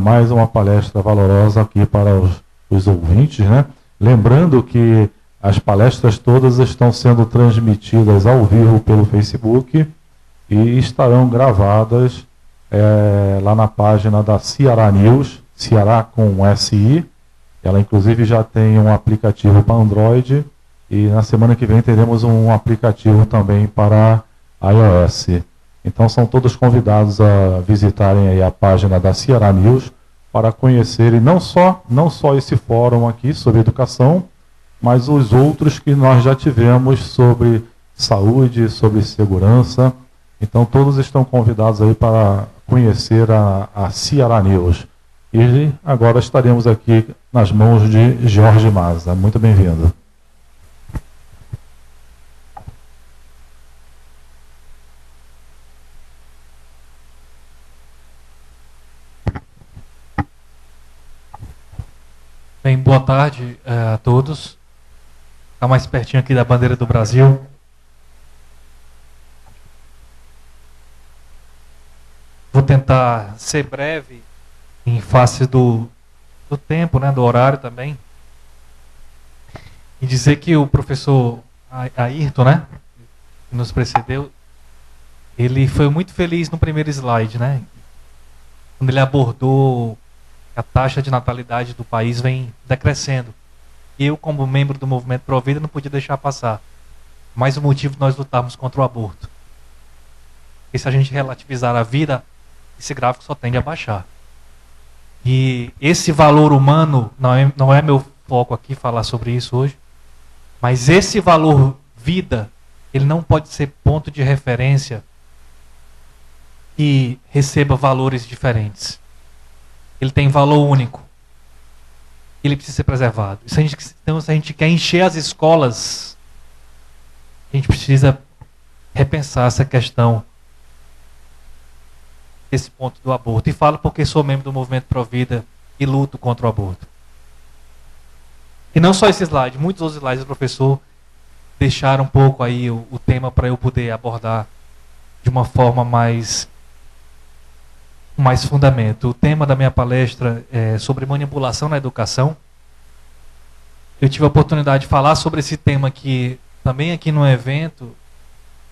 mais uma palestra valorosa aqui para os ouvintes, né? Lembrando que as palestras todas estão sendo transmitidas ao vivo pelo Facebook e estarão gravadas lá na página da Ceará News, Ceará com SI. Ela inclusive já tem um aplicativo para Android e na semana que vem teremos um aplicativo também para iOS. Então são todos convidados a visitarem aí a página da Ceará News para conhecerem não só esse fórum aqui sobre educação, mas os outros que nós já tivemos sobre saúde, sobre segurança. Então todos estão convidados aí para conhecer a Ceará News. E agora estaremos aqui nas mãos de Jorge Maza. Muito bem-vindo. Bem, boa tarde a todos. Está mais pertinho aqui da bandeira do Brasil. Vou tentar ser breve em face do tempo, né, do horário também. E dizer que o professor Ayrton, né, que nos precedeu, ele foi muito feliz no primeiro slide, né, quando ele abordou a taxa de natalidade do país vem decrescendo. Eu, como membro do Movimento Pro Vida, não podia deixar passar. Mais um motivo de nós lutarmos contra o aborto. Porque se a gente relativizar a vida, esse gráfico só tende a baixar. E esse valor humano, não é meu foco aqui falar sobre isso hoje, mas esse valor vida, ele não pode ser ponto de referência e receba valores diferentes. Ele tem valor único. Ele precisa ser preservado. Então, se a gente quer encher as escolas, a gente precisa repensar essa questão, esse ponto do aborto. E falo porque sou membro do Movimento Pro Vida e luto contra o aborto. E não só esse slide, muitos outros slides do professor deixaram um pouco aí o tema para eu poder abordar de uma forma mais fundamento. O tema da minha palestra é sobre manipulação na educação. Eu tive a oportunidade de falar sobre esse tema aqui, também aqui no evento,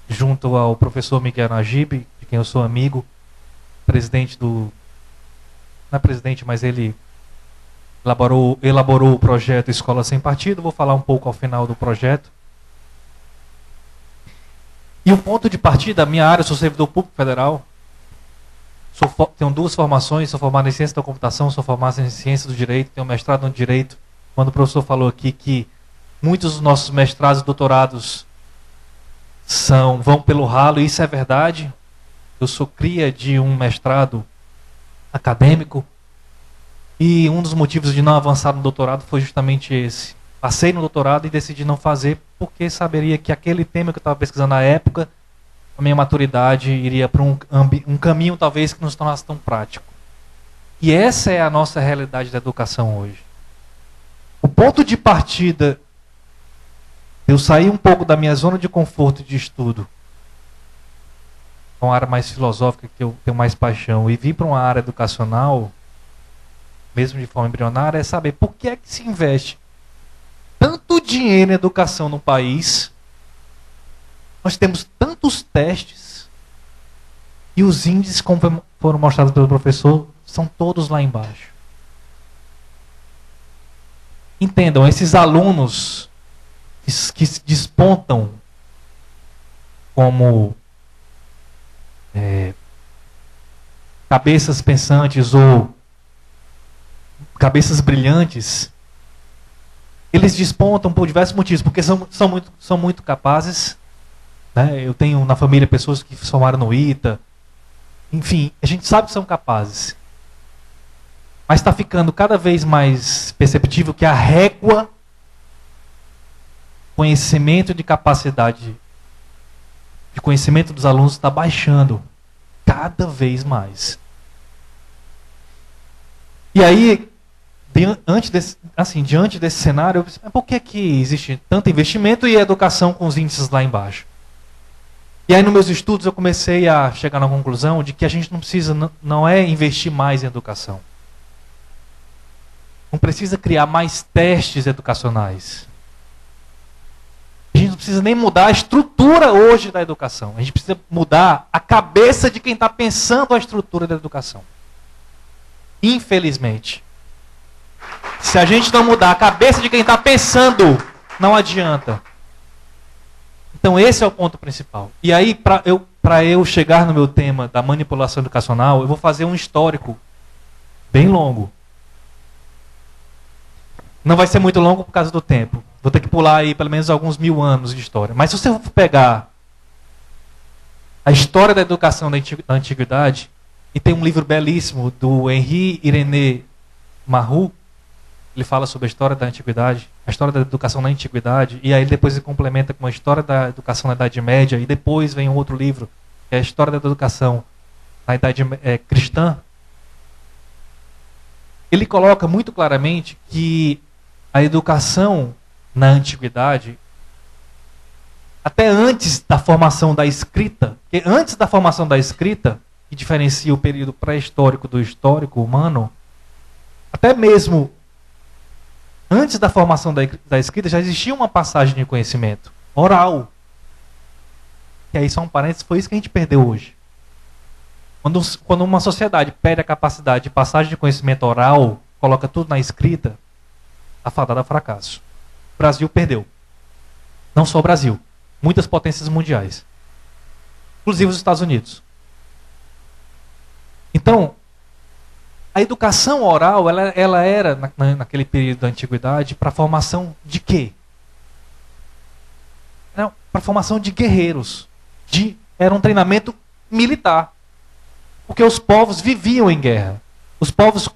junto ao professor Miguel Najib, de quem eu sou amigo, presidente do... Não é presidente, mas ele elaborou o projeto Escola Sem Partido. Vou falar um pouco ao final do projeto. E o ponto de partida, a minha área, eu sou servidor público federal, tenho duas formações, sou formado em ciência da computação, sou formado em ciência do direito, tenho mestrado no direito. Quando o professor falou aqui que muitos dos nossos mestrados e doutorados vão pelo ralo, e isso é verdade. Eu sou cria de um mestrado acadêmico e um dos motivos de não avançar no doutorado foi justamente esse. Passei no doutorado e decidi não fazer porque saberia que aquele tema que eu estava pesquisando na época, a minha maturidade iria para um caminho talvez que não se tornasse tão prático. E essa é a nossa realidade da educação hoje. O ponto de partida, eu saí um pouco da minha zona de conforto de estudo, uma área mais filosófica que eu tenho mais paixão, e vir para uma área educacional, mesmo de forma embrionária, é saber por que é que se investe tanto dinheiro em educação no país. Nós temos tantos testes e os índices, como foram mostrados pelo professor, são todos lá embaixo. Entendam, esses alunos que se despontam como cabeças pensantes ou cabeças brilhantes, eles despontam por diversos motivos, porque são muito capazes. Eu tenho na família pessoas que se formaram no ITA. Enfim, a gente sabe que são capazes. Mas está ficando cada vez mais perceptível que a régua, conhecimento de capacidade, de conhecimento dos alunos está baixando cada vez mais. E aí, diante desse cenário, eu pensei, por que existe tanto investimento e educação com os índices lá embaixo? E aí, nos meus estudos, eu comecei a chegar na conclusão de que a gente não precisa, não é investir mais em educação. não precisa criar mais testes educacionais. A gente não precisa nem mudar a estrutura hoje da educação. A gente precisa mudar a cabeça de quem está pensando a estrutura da educação. Infelizmente. Se a gente não mudar a cabeça de quem está pensando, não adianta. Então esse é o ponto principal. E aí, para eu chegar no meu tema da manipulação educacional, eu vou fazer um histórico bem longo. Não vai ser muito longo por causa do tempo. Vou ter que pular aí pelo menos alguns 1000 anos de história. Mas se você for pegar a história da educação da antiguidade, e tem um livro belíssimo do Henri Irénée Mahou, ele fala sobre a história da antiguidade, a história da educação na antiguidade, e aí depois ele complementa com a história da educação na Idade Média, e depois vem um outro livro, que é a história da educação na Idade Cristã. Ele coloca muito claramente que a educação na antiguidade, até antes da formação da escrita, porque antes da formação da escrita, que diferencia o período pré-histórico do histórico humano, até mesmo antes da formação da escrita já existia uma passagem de conhecimento oral. E aí, só um parênteses, foi isso que a gente perdeu hoje. Quando uma sociedade perde a capacidade de passagem de conhecimento oral, coloca tudo na escrita, está fadada a fracasso. O Brasil perdeu. Não só o Brasil, muitas potências mundiais. Inclusive os Estados Unidos. Então, a educação oral, ela era, naquele período da antiguidade, para a formação de quê? Para a formação de guerreiros. Era um treinamento militar. Porque os povos viviam em guerra. Os povos,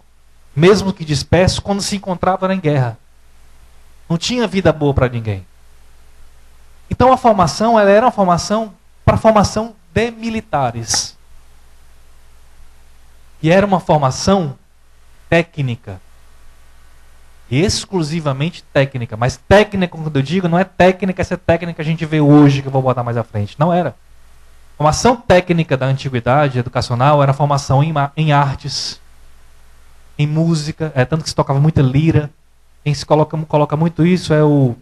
mesmo que dispersos, quando se encontravam em guerra. Não tinha vida boa para ninguém. Então a formação, ela era uma formação para a formação de militares. E era uma formação técnica. Exclusivamente técnica. Mas técnica, quando eu digo, não é técnica, essa técnica que a gente vê hoje, que eu vou botar mais à frente. Não era. A formação técnica da antiguidade educacional era a formação em artes, em música, tanto que se tocava muita lira. Quem se coloca muito isso é um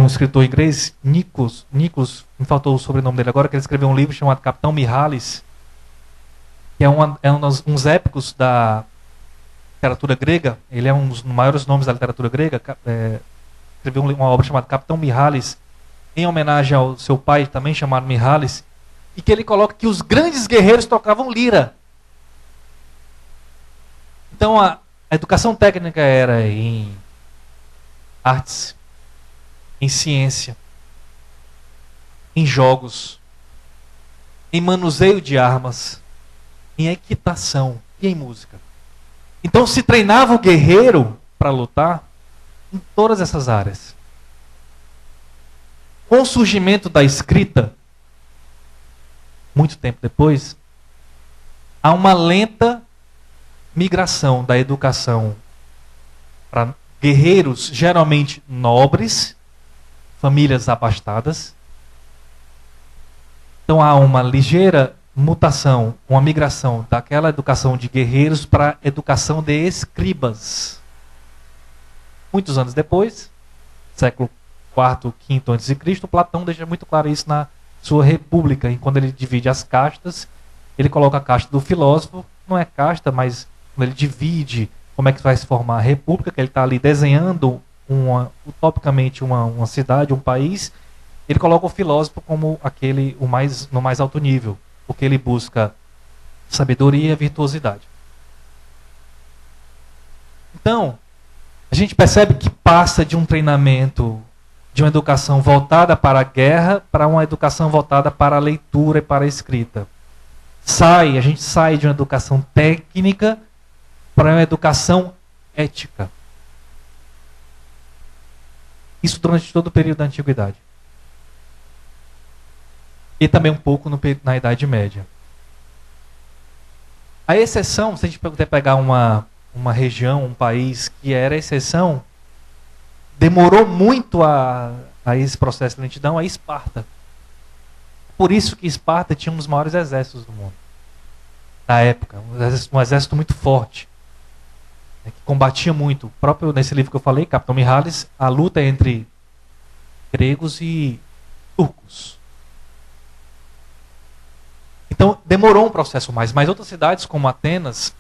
escritor inglês, Nichols, me faltou o sobrenome dele agora, que ele escreveu um livro chamado Capitão Mihalis, que é uns épicos da literatura grega. Ele é um dos maiores nomes da literatura grega. Escreveu uma obra chamada Capitão Mihalis, em homenagem ao seu pai, também chamado Mihalis, e que ele coloca que os grandes guerreiros tocavam lira. Então a educação técnica era em artes, em ciência, em jogos, em manuseio de armas, em equitação e em música. Então se treinava o guerreiro para lutar em todas essas áreas. Com o surgimento da escrita, muito tempo depois, há uma lenta migração da educação para guerreiros geralmente nobres, famílias abastadas. Então há uma ligeira mutação, uma migração daquela educação de guerreiros para a educação de escribas. Muitos anos depois, século IV, V a.C., Platão deixa muito claro isso na sua República, e quando ele divide as castas, ele coloca a casta do filósofo, não é casta, mas quando ele divide como é que vai se formar a República, que ele está ali desenhando utopicamente uma cidade, um país, ele coloca o filósofo como aquele no mais alto nível, porque ele busca sabedoria e virtuosidade. Então, a gente percebe que passa de um treinamento, de uma educação voltada para a guerra, para uma educação voltada para a leitura e para a escrita. A gente sai de uma educação técnica para uma educação ética. Isso durante todo o período da Antiguidade. E também um pouco na Idade Média. A exceção, se a gente puder pegar uma região, um país que era exceção, demorou muito a esse processo de lentidão, a Esparta. Por isso que Esparta tinha um dos maiores exércitos do mundo. Na época, um exército muito forte. né, que combatia muito, próprio nesse livro que eu falei, Capitão Mihalis, a luta entre gregos e turcos. Então demorou um processo mais, mas outras cidades como Atenas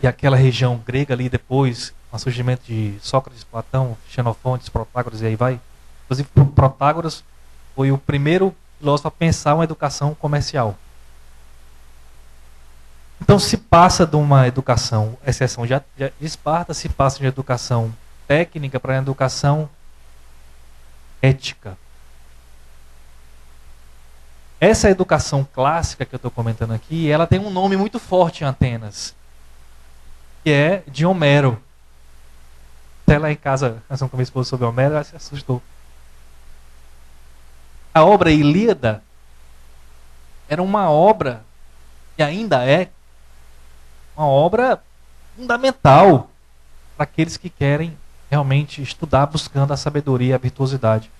e aquela região grega ali depois, com o surgimento de Sócrates, Platão, Xenofonte, Protágoras e aí vai. Inclusive Protágoras foi o primeiro filósofo a pensar uma educação comercial. Então se passa de uma educação, exceção de Esparta, se passa de uma educação técnica para uma educação ética. Essa educação clássica que eu estou comentando aqui, ela tem um nome muito forte em Atenas, que é de Homero. Até lá em casa, nós vamos com a minha esposa sobre Homero, ela se assustou. A obra Ilíada era uma obra, e ainda é, uma obra fundamental para aqueles que querem realmente estudar buscando a sabedoria e a virtuosidade.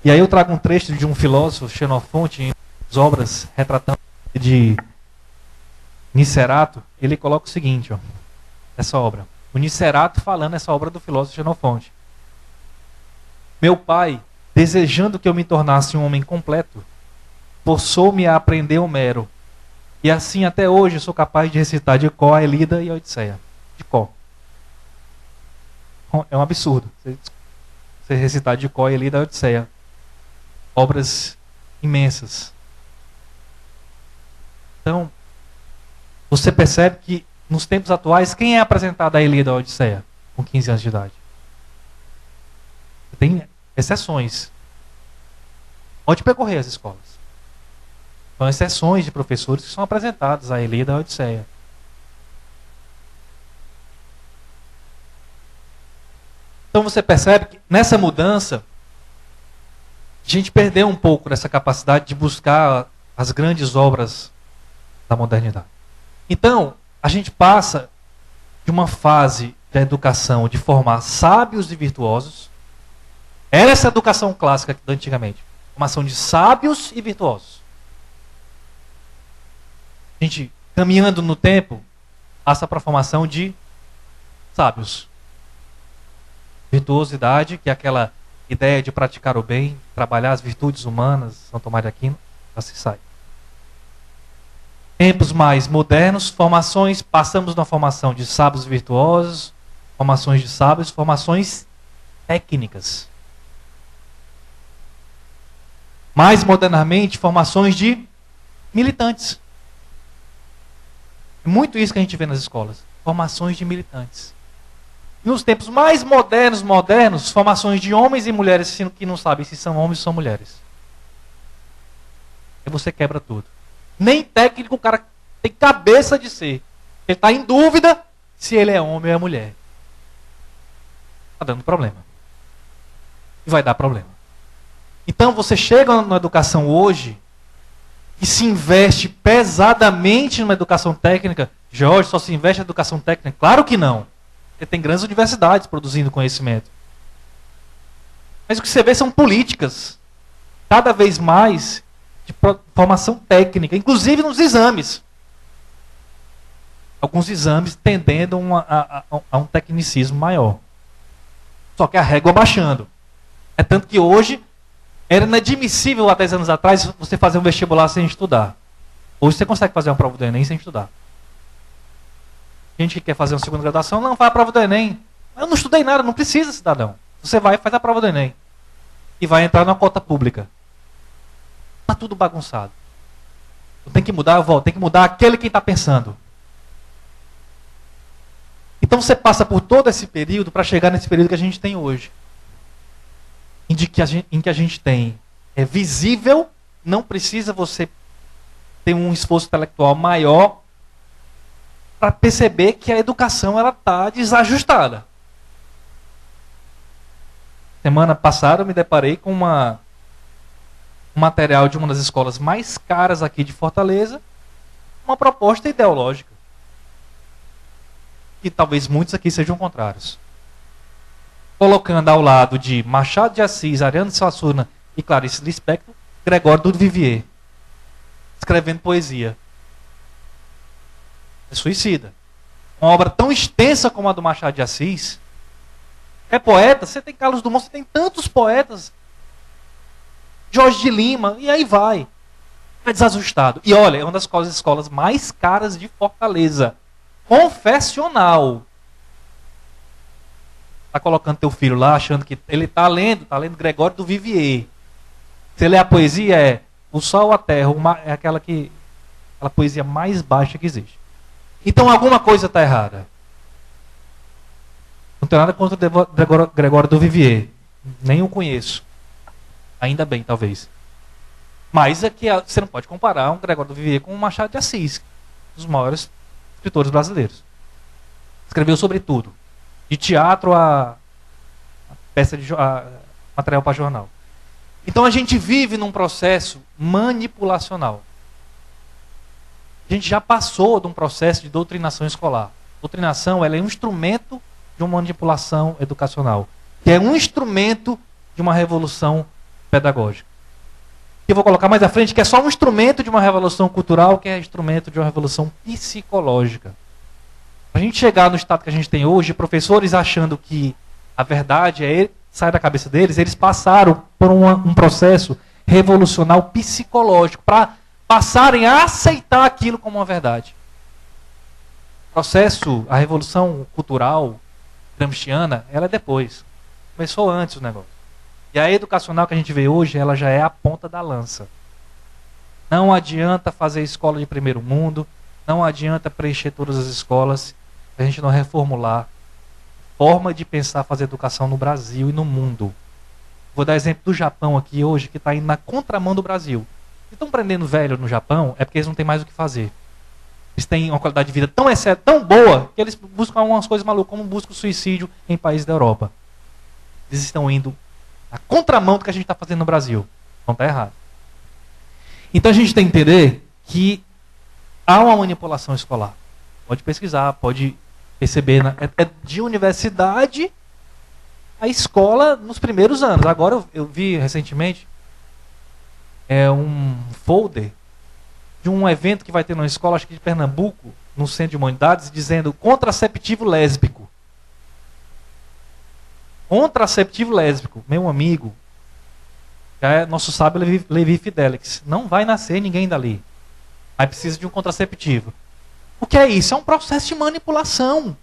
E aí eu trago um trecho de um filósofo, Xenofonte, em as obras retratando de Nicerato, ele coloca o seguinte, ó, essa obra. O Nicerato falando essa obra do filósofo Xenofonte. Meu pai, desejando que eu me tornasse um homem completo, forçou-me a aprender Homero. E assim até hoje sou capaz de recitar de cor a Ilíada e a Odisseia. De cor. É um absurdo você recitar de cor a Ilíada e a Odisseia. Obras imensas. Então, você percebe que nos tempos atuais, quem é apresentado a Ilíada e a Odisseia com 15 anos de idade? Tem exceções. Pode percorrer as escolas. São exceções de professores que são apresentados a Ilíada e a Odisseia. Então você percebe que nessa mudança, a gente perdeu um pouco dessa capacidade de buscar as grandes obras da modernidade. Então, a gente passa de uma fase da educação de formar sábios e virtuosos. Era essa educação clássica da antigamente. Formação de sábios e virtuosos. A gente, caminhando no tempo, passa para a formação de sábios. Virtuosidade, que é aquela ideia de praticar o bem, trabalhar as virtudes humanas, São Tomás de Aquino, já se sai. Tempos mais modernos, formações, passamos na formação de sábios e virtuosos, formações de sábios, formações técnicas. Mais modernamente, formações de militantes. É muito isso que a gente vê nas escolas, formações de militantes. Nos tempos mais modernos, formações de homens e mulheres que não sabem se são homens ou são mulheres. Aí você quebra tudo. Nem técnico o cara tem cabeça de ser. Ele está em dúvida se ele é homem ou é mulher. Está dando problema. E vai dar problema. Então você chega na educação hoje e se investe pesadamente numa educação técnica. Jorge, só se investe na educação técnica? Claro que não. Porque tem grandes universidades produzindo conhecimento. Mas o que você vê são políticas. Cada vez mais de formação técnica, inclusive nos exames. Alguns exames tendendo a um tecnicismo maior. Só que a régua baixando. É tanto que hoje era inadmissível há 10 anos atrás você fazer um vestibular sem estudar. Hoje você consegue fazer uma prova do Enem sem estudar. Gente que quer fazer uma segunda graduação, não faz a prova do Enem. Eu não estudei nada, não precisa, cidadão. Você vai e faz a prova do Enem. E vai entrar na cota pública. Está tudo bagunçado. Tem que mudar, eu volto. Tem que mudar aquele que está pensando. Então você passa por todo esse período para chegar nesse período que a gente tem hoje. Em que a gente tem é visível, não precisa você ter um esforço intelectual maior para perceber que a educação ela está desajustada. Semana passada eu me deparei com um material de uma das escolas mais caras aqui de Fortaleza, uma proposta ideológica. E talvez muitos aqui sejam contrários. Colocando ao lado de Machado de Assis, Ariano de Suassuna e Clarice Lispector, Gregório do Vivier, escrevendo poesia. É suicida. uma obra tão extensa como a do Machado de Assis. É poeta, você tem Carlos Drummond, você tem tantos poetas. Jorge de Lima, e aí vai. É desajustado. E olha, é uma das escolas mais caras de Fortaleza. Confessional. Tá colocando teu filho lá, achando que ele tá lendo Gregório do Vivier. Você lê a poesia, é o sol, a terra, é aquela poesia mais baixa que existe. Então alguma coisa está errada. Não tenho nada contra o Gregório do Vivier. Nem o conheço. Ainda bem, talvez. Mas é que você não pode comparar um Gregório do Vivier com um Machado de Assis, um dos maiores escritores brasileiros. Escreveu sobre tudo. De teatro a peça de material para jornal. Então a gente vive num processo manipulacional. A gente já passou de um processo de doutrinação escolar. Doutrinação, ela é um instrumento de uma manipulação educacional, que é um instrumento de uma revolução pedagógica. Que eu vou colocar mais à frente, que é só um instrumento de uma revolução cultural, que é instrumento de uma revolução psicológica. A gente chegar no estado que a gente tem hoje, professores achando que a verdade sai da cabeça deles, eles passaram por um processo revolucional psicológico, para passarem a aceitar aquilo como uma verdade. O processo, a revolução cultural gramsciana, ela é depois. Começou antes o negócio. E a educacional que a gente vê hoje, ela já é a ponta da lança. Não adianta fazer escola de primeiro mundo, não adianta preencher todas as escolas, se a gente não reformular a forma de pensar fazer educação no Brasil e no mundo. Vou dar exemplo do Japão aqui hoje, que está indo na contramão do Brasil. Se estão prendendo velho no Japão, é porque eles não têm mais o que fazer. Eles têm uma qualidade de vida tão boa, que eles buscam algumas coisas malucas, como buscam o suicídio em países da Europa. Eles estão indo na contramão do que a gente está fazendo no Brasil. Não está errado. Então a gente tem que entender que há uma manipulação escolar. Pode pesquisar, pode perceber. É de universidade a escola nos primeiros anos. Agora eu vi recentemente um folder de um evento que vai ter numa escola, acho que de Pernambuco, no Centro de Humanidades, dizendo contraceptivo lésbico. Contraceptivo lésbico. Meu amigo, já é nosso sábio Levi Fidelix. Não vai nascer ninguém dali. Mas precisa de um contraceptivo. O que é isso? É um processo de manipulação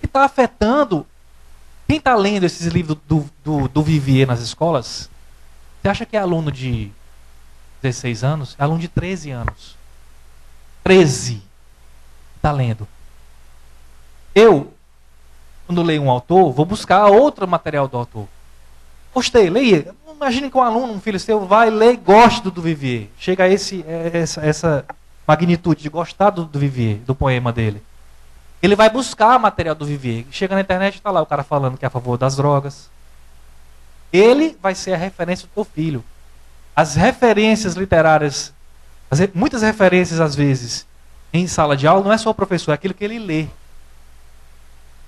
que está afetando. Quem está lendo esses livros do Vivier nas escolas, você acha que é aluno de 16 anos? É aluno de 13 anos. 13. Está lendo. Eu, quando leio um autor, vou buscar outro material do autor. Gostei, leia. Imagine que um aluno, um filho seu, vai ler e gosta do Vivier. Chega a essa magnitude de gostar do Vivier, do poema dele. Ele vai buscar material do Vivier. Chega na internet e está lá o cara falando que é a favor das drogas. Ele vai ser a referência do teu filho. As referências literárias, muitas referências às vezes, em sala de aula, não é só o professor, é aquilo que ele lê.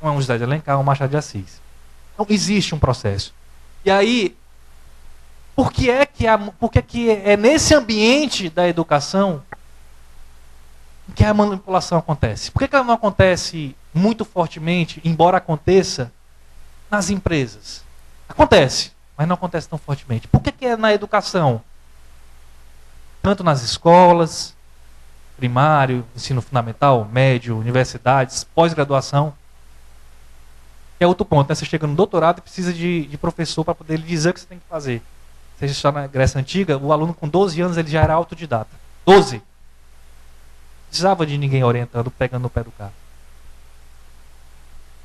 Não é um José de Alencar, um Machado de Assis. Então existe um processo. E aí, por que é nesse ambiente da educação que a manipulação acontece? Por que ela não acontece muito fortemente, embora aconteça nas empresas? Acontece, mas não acontece tão fortemente. Por que é na educação? Tanto nas escolas, primário, ensino fundamental, médio, universidades, pós-graduação. É outro ponto, né? Você chega no doutorado e precisa de professor para poder lhe dizer o que você tem que fazer. Você está na Grécia Antiga, o aluno com 12 anos ele já era autodidata. 12. Não precisava de ninguém orientando, pegando no pé do cara.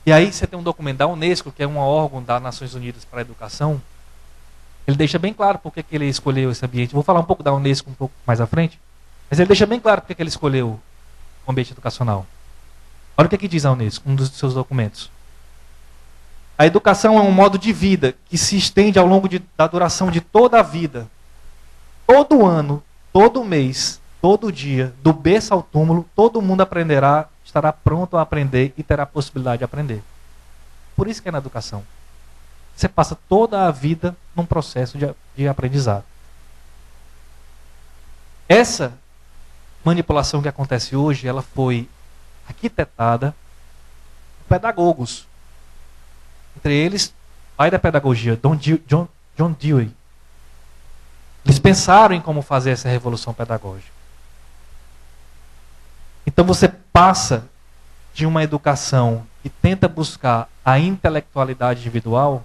E aí você tem um documento da Unesco, que é um órgão das Nações Unidas para a Educação. Ele deixa bem claro por que ele escolheu esse ambiente. Vou falar um pouco da Unesco um pouco mais à frente. Mas ele deixa bem claro por que ele escolheu o ambiente educacional. Olha o que diz a Unesco, um dos seus documentos. A educação é um modo de vida que se estende ao longo da duração de toda a vida. Todo ano, todo mês, todo dia, do berço ao túmulo, todo mundo aprenderá, estará pronto a aprender e terá a possibilidade de aprender. Por isso que é na educação. Você passa toda a vida num processo de aprendizado. Essa manipulação que acontece hoje, ela foi arquitetada pedagogos. Entre eles, pai da pedagogia, John Dewey. Eles pensaram em como fazer essa revolução pedagógica. Então você passa de uma educação que tenta buscar a intelectualidade individual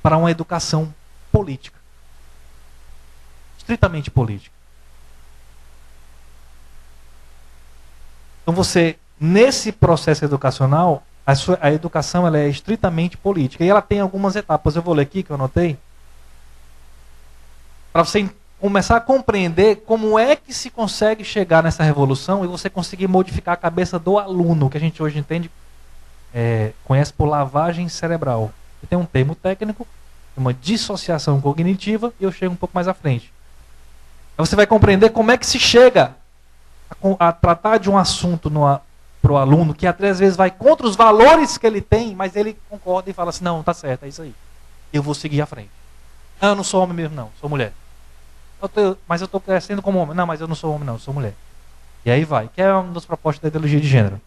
para uma educação política. Estritamente política. Então você, nesse processo educacional, a educação ela é estritamente política. E ela tem algumas etapas. Eu vou ler aqui, que eu anotei. Para você começar a compreender como é que se consegue chegar nessa revolução e você conseguir modificar a cabeça do aluno, que a gente hoje entende, conhece por lavagem cerebral. E tem um termo técnico, uma dissociação cognitiva, e eu chego um pouco mais à frente. Aí você vai compreender como é que se chega a tratar de um assunto para o aluno que às vezes vai contra os valores que ele tem, mas ele concorda e fala assim, não, tá certo, é isso aí. Eu vou seguir à frente. Não, eu não sou homem mesmo, não, sou mulher. Mas eu estou crescendo como homem. Não, mas eu não sou homem, não, eu sou mulher. E aí vai, que é uma das propostas da ideologia de gênero.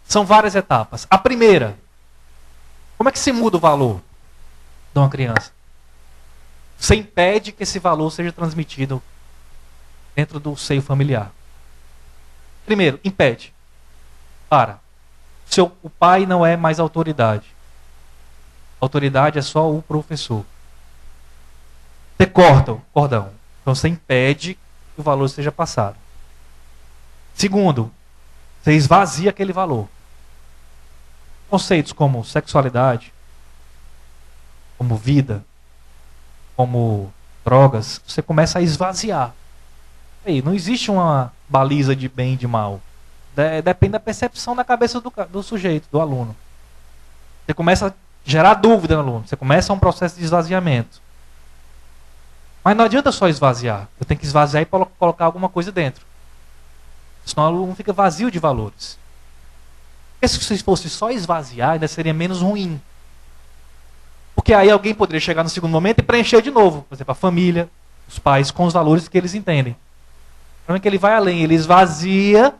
São várias etapas. A primeira, como é que se muda o valor de uma criança? Você impede que esse valor seja transmitido dentro do seio familiar. Primeiro, impede. O pai não é mais autoridade. A autoridade é só o professor. Você corta o cordão. Então você impede que o valor seja passado. Segundo, você esvazia aquele valor. Conceitos como sexualidade, como vida, como drogas, você começa a esvaziar. Aí, não existe uma baliza de bem e de mal. Depende da percepção da cabeça do sujeito, do aluno. Você começa a gerar dúvida no aluno. Você começa um processo de esvaziamento. Mas não adianta só esvaziar. Eu tenho que esvaziar e colocar alguma coisa dentro. Senão o aluno fica vazio de valores. Porque se fosse só esvaziar, ainda seria menos ruim. Porque aí alguém poderia chegar no segundo momento e preencher de novo. Por exemplo, a família, os pais, com os valores que eles entendem. O problema é que ele vai além. Ele esvazia.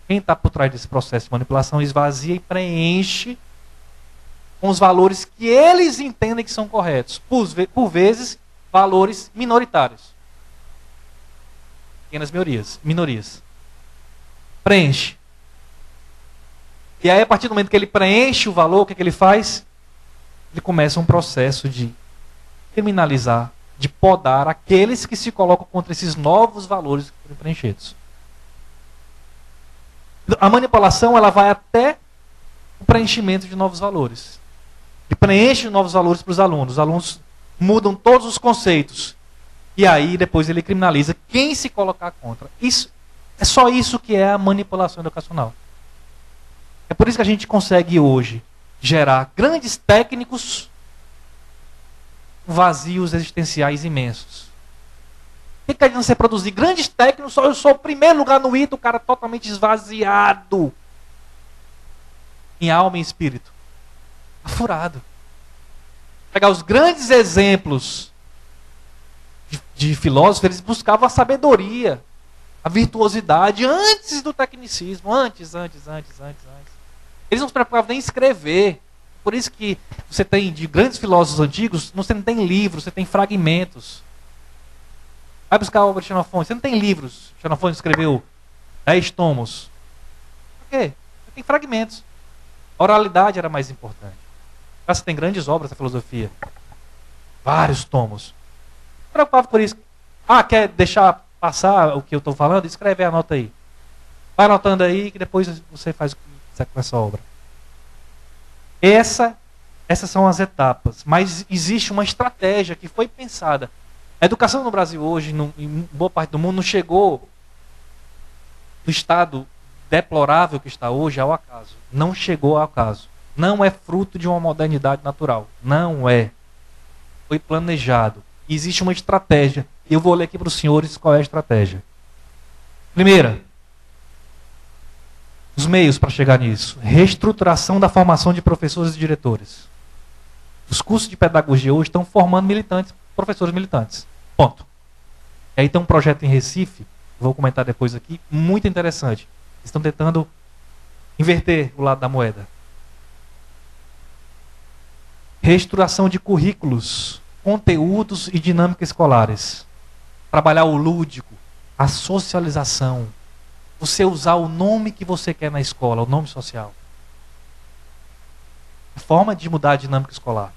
Quem está por trás desse processo de manipulação esvazia e preenche com os valores que eles entendem que são corretos. Por vezes, valores minoritários. Pequenas minorias. Preenche. E aí, a partir do momento que ele preenche o valor, o que ele faz? Ele começa um processo de criminalizar, de podar aqueles que se colocam contra esses novos valores que foram preenchidos. A manipulação ela vai até o preenchimento de novos valores. E preenche novos valores para os alunos. Os alunos mudam todos os conceitos. E aí depois ele criminaliza quem se colocar contra. Isso, é só isso que é a manipulação educacional. É por isso que a gente consegue hoje gerar grandes técnicos vazios existenciais imensos. O que adianta você produzir grandes técnicos, eu sou o primeiro lugar no ITA, o cara totalmente esvaziado em alma e espírito. Furado. Pegar os grandes exemplos de filósofos, eles buscavam a sabedoria, a virtuosidade antes do tecnicismo, antes. Eles não se preocupavam nem em escrever. Por isso que você tem, de grandes filósofos antigos, você não tem livros, você tem fragmentos. Vai buscar a obra de Xenofonte, você não tem livros. Xenofonte escreveu 10 tomos. Por quê? Você tem fragmentos. A oralidade era mais importante. Você tem grandes obras da filosofia. Vários tomos. Não se preocupava por isso. Quer deixar passar o que eu estou falando? Escreve, anota aí. Vai anotando aí que depois você faz o que quiser com essa obra. Essas são as etapas. Mas existe uma estratégia que foi pensada. A educação no Brasil hoje, em boa parte do mundo, não chegou no estado deplorável que está hoje ao acaso. Não chegou ao acaso. Não é fruto de uma modernidade natural. Não é. Foi planejado. Existe uma estratégia. Eu vou ler aqui para os senhores qual é a estratégia. Primeira, os meios para chegar nisso. Reestruturação da formação de professores e diretores. Os cursos de pedagogia hoje estão formando militantes, professores militantes. Ponto. E aí tem um projeto em Recife, vou comentar depois aqui, muito interessante. Estão tentando Inverter o lado da moeda. Reestruturação de currículos, conteúdos e dinâmicas escolares. Trabalhar o lúdico, a socialização. Você usar o nome que você quer na escola, o nome social. Forma de mudar a dinâmica escolar.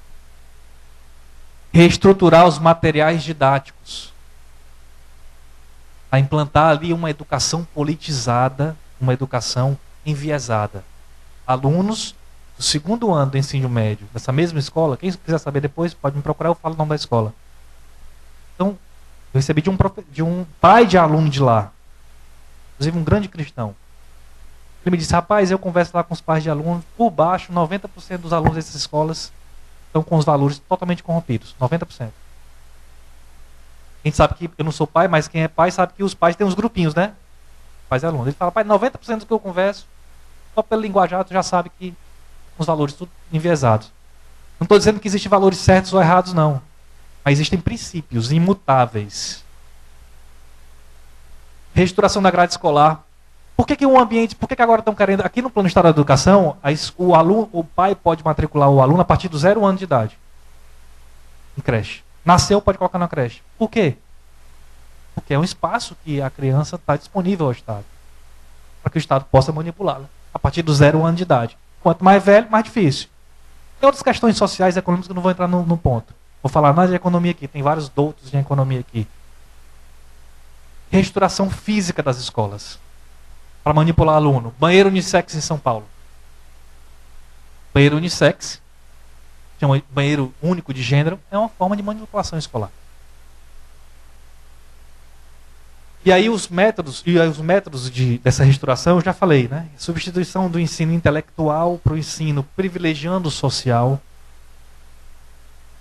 Reestruturar os materiais didáticos. A implantar ali uma educação politizada, uma educação enviesada. Alunos do segundo ano do ensino médio, dessa mesma escola, quem quiser saber depois, pode me procurar, eu falo o nome da escola. Então, eu recebi de um pai de aluno de lá, inclusive um grande cristão. Ele me disse, rapaz, eu converso lá com os pais de alunos, por baixo, 90% dos alunos dessas escolas estão com os valores totalmente corrompidos, 90%. A gente sabe que, eu não sou pai, mas quem é pai sabe que os pais têm uns grupinhos, né? Pais e alunos. Ele fala, pai, 90% do que eu converso, só pelo linguajar, tu já sabe que os valores tudo enviesados. Não estou dizendo que existem valores certos ou errados, não. Mas existem princípios imutáveis. Reestruturação da grade escolar. Por que agora estão querendo, aqui no plano de Estado da Educação, o pai pode matricular o aluno a partir do 0 ano de idade. Em creche. Nasceu, pode colocar na creche. Por quê? Porque é um espaço que a criança está disponível ao Estado. Para que o Estado possa manipulá-la. A partir do 0 ano de idade. Quanto mais velho, mais difícil. Tem outras questões sociais e econômicas que eu não vou entrar no ponto. Vou falar mais de economia aqui. Tem vários doutos de economia aqui. Reestruturação física das escolas. Para manipular aluno. Banheiro unissex em São Paulo. Banheiro unissex, chama banheiro único de gênero, é uma forma de manipulação escolar. E aí os métodos dessa reestruturação, eu já falei, né? Substituição do ensino intelectual para o ensino privilegiando o social.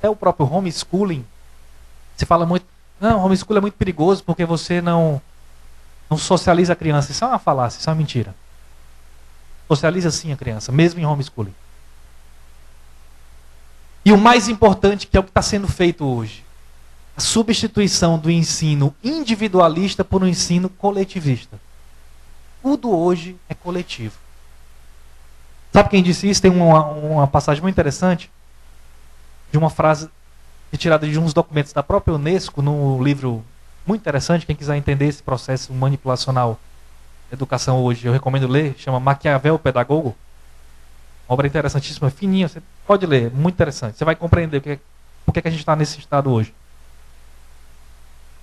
É o próprio homeschooling. Se fala muito, não, homeschooling é muito perigoso porque você não socializa a criança. Isso é uma falácia, isso é uma mentira. Socializa sim a criança, mesmo em homeschooling. E o mais importante, que é o que está sendo feito hoje, a substituição do ensino individualista por um ensino coletivista. Tudo hoje é coletivo. Sabe quem disse isso? Tem uma passagem muito interessante de uma frase retirada de uns documentos da própria Unesco, num livro muito interessante. Quem quiser entender esse processo manipulacional da educação hoje, eu recomendo ler, chama Maquiavel Pedagogo. Uma obra interessantíssima, fininha, você pode ler, muito interessante. Você vai compreender por que a gente está nesse estado hoje.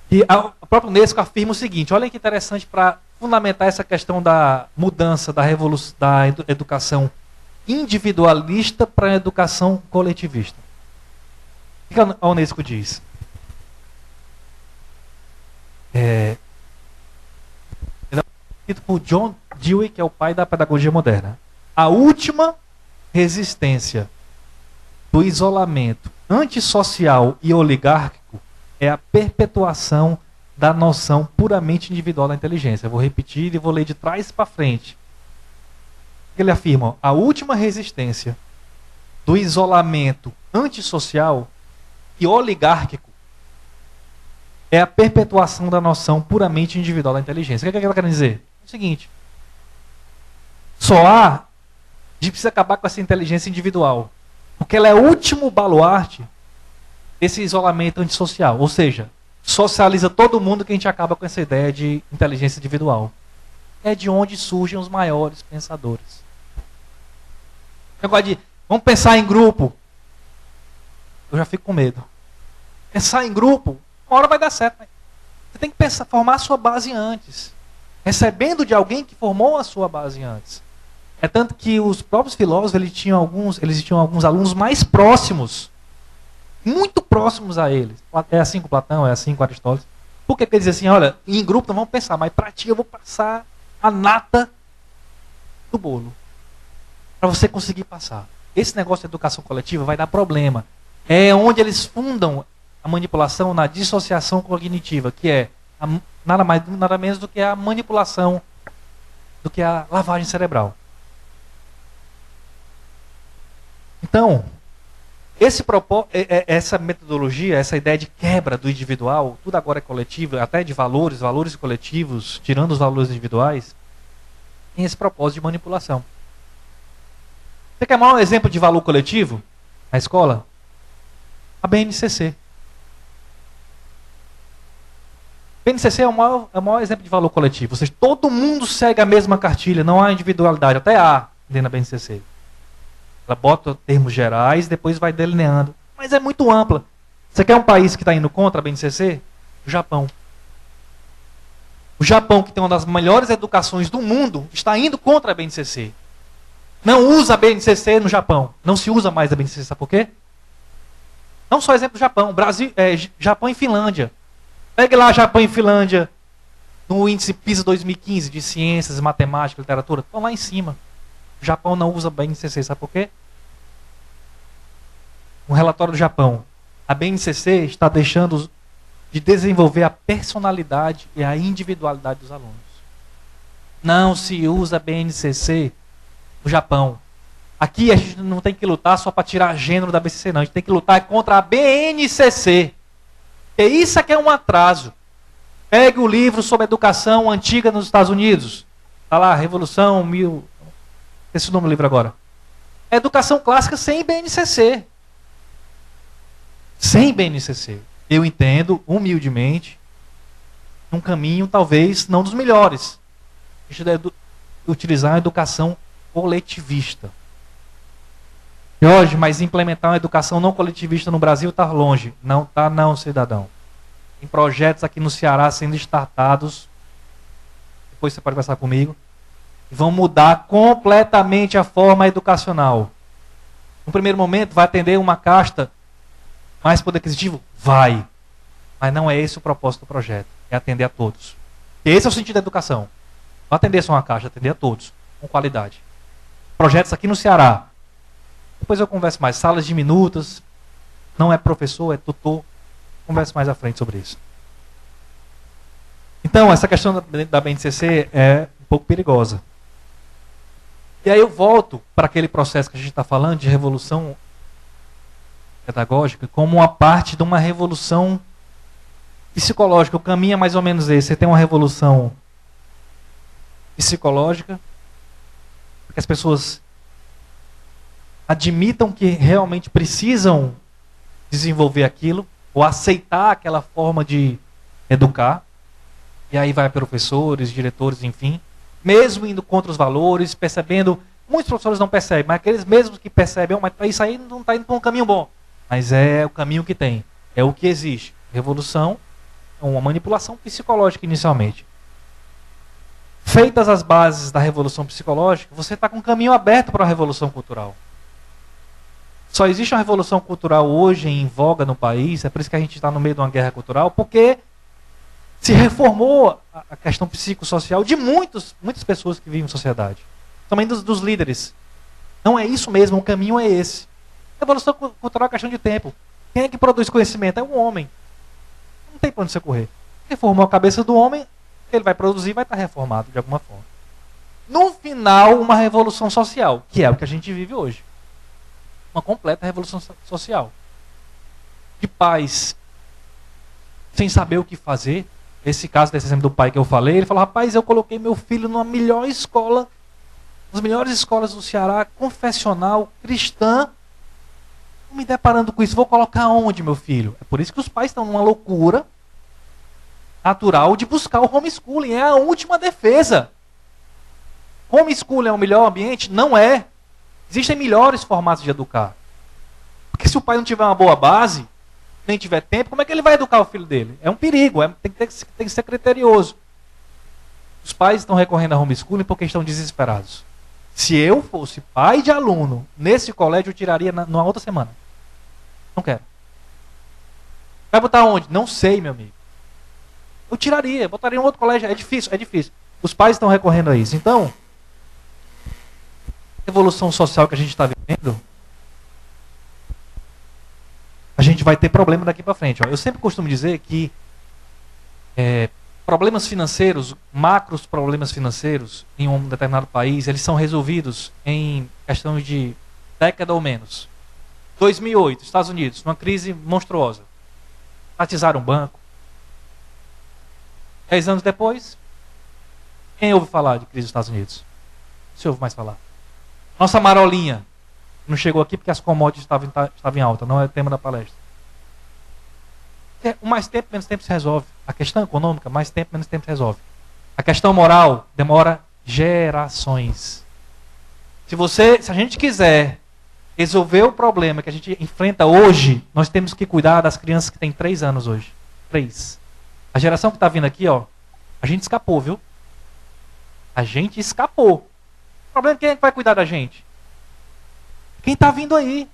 E a própria Unesco afirma o seguinte, olha que interessante para fundamentar essa questão da mudança, da revolução, da educação individualista para a educação coletivista. O que a Unesco diz? Ele é escrito por John Dewey, que é o pai da pedagogia moderna. A última resistência do isolamento antissocial e oligárquico é a perpetuação da noção puramente individual da inteligência. Eu vou repetir e vou ler de trás para frente. Ele afirma, a última resistência do isolamento antissocial e oligárquico é a perpetuação da noção puramente individual da inteligência. O que ela quer dizer? É o seguinte, a gente precisa acabar com essa inteligência individual, porque ela é o último baluarte desse isolamento antissocial. Ou seja, socializa todo mundo que a gente acaba com essa ideia de inteligência individual. É de onde surgem os maiores pensadores. Negócio de, vamos pensar em grupo. Eu já fico com medo. Pensar em grupo, uma hora vai dar certo. Mas você tem que pensar, formar a sua base antes. Recebendo de alguém que formou a sua base antes. É tanto que os próprios filósofos eles tinham alguns alunos mais próximos. Muito próximos a eles. É assim com Platão, é assim com Aristóteles. Por que eles dizem assim, olha, em grupo não vamos pensar, mas para ti eu vou passar a nata do bolo. Para você conseguir passar. Esse negócio de educação coletiva vai dar problema. É onde eles fundam a manipulação na dissociação cognitiva, que é nada mais, nada menos do que a manipulação, do que a lavagem cerebral. Então, essa metodologia, essa ideia de quebra do individual, tudo agora é coletivo, até de valores coletivos, tirando os valores individuais, tem esse propósito de manipulação. Você quer o maior exemplo de valor coletivo na escola? A BNCC. BNCC é o maior exemplo de valor coletivo. Ou seja, todo mundo segue a mesma cartilha, não há individualidade. Até há dentro da BNCC. Ela bota termos gerais, depois vai delineando. Mas é muito ampla. Você quer um país que está indo contra a BNCC? O Japão. O Japão, que tem uma das melhores educações do mundo, está indo contra a BNCC. Não usa a BNCC no Japão. Não se usa mais a BNCC, sabe por quê? Não só exemplo do Japão. Brasil, Japão e Finlândia. Pegue lá Japão e Finlândia no índice PISA 2015 de ciências, matemática, literatura. Estão lá em cima. O Japão não usa a BNCC, sabe por quê? Um relatório do Japão. A BNCC está deixando de desenvolver a personalidade e a individualidade dos alunos. Não se usa a BNCC no Japão. Aqui a gente não tem que lutar só para tirar gênero da BCC, não. A gente tem que lutar contra a BNCC. E isso aqui é um atraso. Pegue o livro sobre educação antiga nos Estados Unidos. Está lá, Revolução 1000. Esse é o nome do livro agora. É educação clássica sem BNCC. Sem BNCC. Eu entendo, humildemente, um caminho talvez não dos melhores. A gente deve utilizar a educação coletivista. Jorge, mas implementar uma educação não coletivista no Brasil está longe. Não está não, cidadão. Tem projetos aqui no Ceará sendo startados. Depois você pode conversar comigo. E vão mudar completamente a forma educacional. No primeiro momento, vai atender uma casta mais poder aquisitivo? Vai. Mas não é esse o propósito do projeto. É atender a todos. Esse é o sentido da educação. Não atender só uma caixa, atender a todos. Com qualidade. Projetos aqui no Ceará. Depois eu converso mais. Salas diminutas. Não é professor, é tutor. Converso mais à frente sobre isso. Então, essa questão da BNCC é um pouco perigosa. E aí eu volto para aquele processo que a gente está falando de revolução pedagógica como uma parte de uma revolução psicológica. O caminho é mais ou menos esse. Você tem uma revolução psicológica, para que as pessoas admitam que realmente precisam desenvolver aquilo, ou aceitar aquela forma de educar. E aí vai professores, diretores, enfim. Mesmo indo contra os valores, percebendo... Muitos professores não percebem, mas aqueles mesmos que percebem, mas isso aí não está indo para um caminho bom. Mas é o caminho que tem. É o que existe. Revolução é uma manipulação psicológica inicialmente. Feitas as bases da revolução psicológica, você está com um caminho aberto para a revolução cultural. Só existe uma revolução cultural hoje em voga no país, é por isso que a gente está no meio de uma guerra cultural, porque se reformou a questão psicossocial de muitas pessoas que vivem em sociedade. Também dos líderes. Não é isso mesmo, o caminho é esse. A revolução cultural é questão de tempo. Quem é que produz conhecimento? É um homem. Não tem para onde você correr. Reformou a cabeça do homem, ele vai produzir e vai estar reformado de alguma forma. No final, uma revolução social, que é o que a gente vive hoje. Uma completa revolução social. De pais sem saber o que fazer. Esse caso desse exemplo do pai que eu falei, ele falou, rapaz, eu coloquei meu filho numa melhor escola, nas melhores escolas do Ceará, confessional, cristã. Me deparando com isso, vou colocar onde, meu filho? É por isso que os pais estão numa loucura natural de buscar o homeschooling. É a última defesa. Homeschooling é o melhor ambiente? Não é. Existem melhores formatos de educar. Porque se o pai não tiver uma boa base, nem tiver tempo, como é que ele vai educar o filho dele? É um perigo, tem que ser criterioso. Os pais estão recorrendo a homeschooling porque estão desesperados. Se eu fosse pai de aluno nesse colégio, eu tiraria numa outra semana. Não quero. Vai botar onde? Não sei, meu amigo. Eu tiraria, botaria em outro colégio. É difícil, é difícil. Os pais estão recorrendo a isso. Então, a evolução social que a gente está vivendo, a gente vai ter problema daqui para frente. Ó. Eu sempre costumo dizer que problemas financeiros, macros problemas financeiros em um determinado país, eles são resolvidos em questão de década ou menos. 2008, Estados Unidos, uma crise monstruosa. Privatizaram o banco. 10 anos depois, quem ouve falar de crise dos Estados Unidos? Se ouve mais falar. Nossa marolinha, Não chegou aqui porque as commodities estavam em alta, não é o tema da palestra. O mais tempo, menos tempo se resolve. A questão econômica, mais tempo, menos tempo se resolve. A questão moral demora gerações. Se a gente quiser resolver o problema que a gente enfrenta hoje, nós temos que cuidar das crianças que têm 3 anos hoje. 3. A geração que está vindo aqui, ó, a gente escapou, viu? A gente escapou. O problema é quem é que vai cuidar da gente? Quem está vindo aí.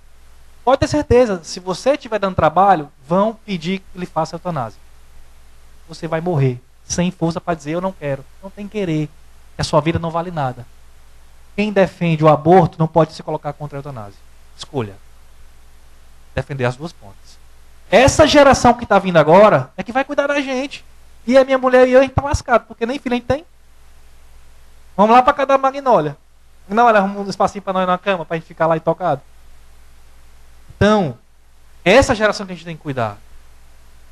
Pode ter certeza, se você estiver dando trabalho, vão pedir que lhe faça eutanásia. Você vai morrer, sem força para dizer eu não quero. Não tem querer, que a sua vida não vale nada. Quem defende o aborto não pode se colocar contra a eutanásia. Escolha. Defender as duas pontas. Essa geração que está vindo agora é que vai cuidar da gente. E a minha mulher e eu, a gente está lascado, porque nem filho a gente tem. Vamos lá para cada Magnólia. Magnólia, arruma um espacinho para nós na cama, para a gente ficar lá intocado. Então, essa geração que a gente tem que cuidar.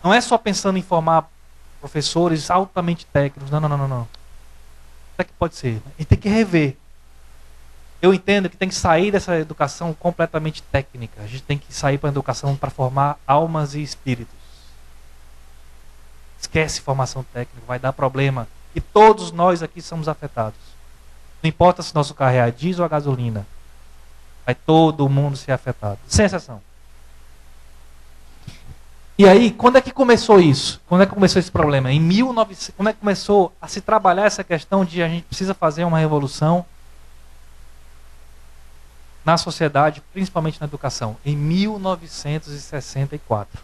Não é só pensando em formar professores altamente técnicos. Não. Até que pode ser. A gente tem que rever. Eu entendo que tem que sair dessa educação completamente técnica. A gente tem que sair para a educação para formar almas e espíritos. Esquece formação técnica, vai dar problema. E todos nós aqui somos afetados. Não importa se nosso carro é a diesel ou a gasolina. Vai todo mundo ser afetado. Sem exceção. E aí, quando é que começou isso? Quando é que começou esse problema? Em 1900, quando é que começou a se trabalhar essa questão de a gente precisa fazer uma revolução na sociedade, principalmente na educação? Em 1964.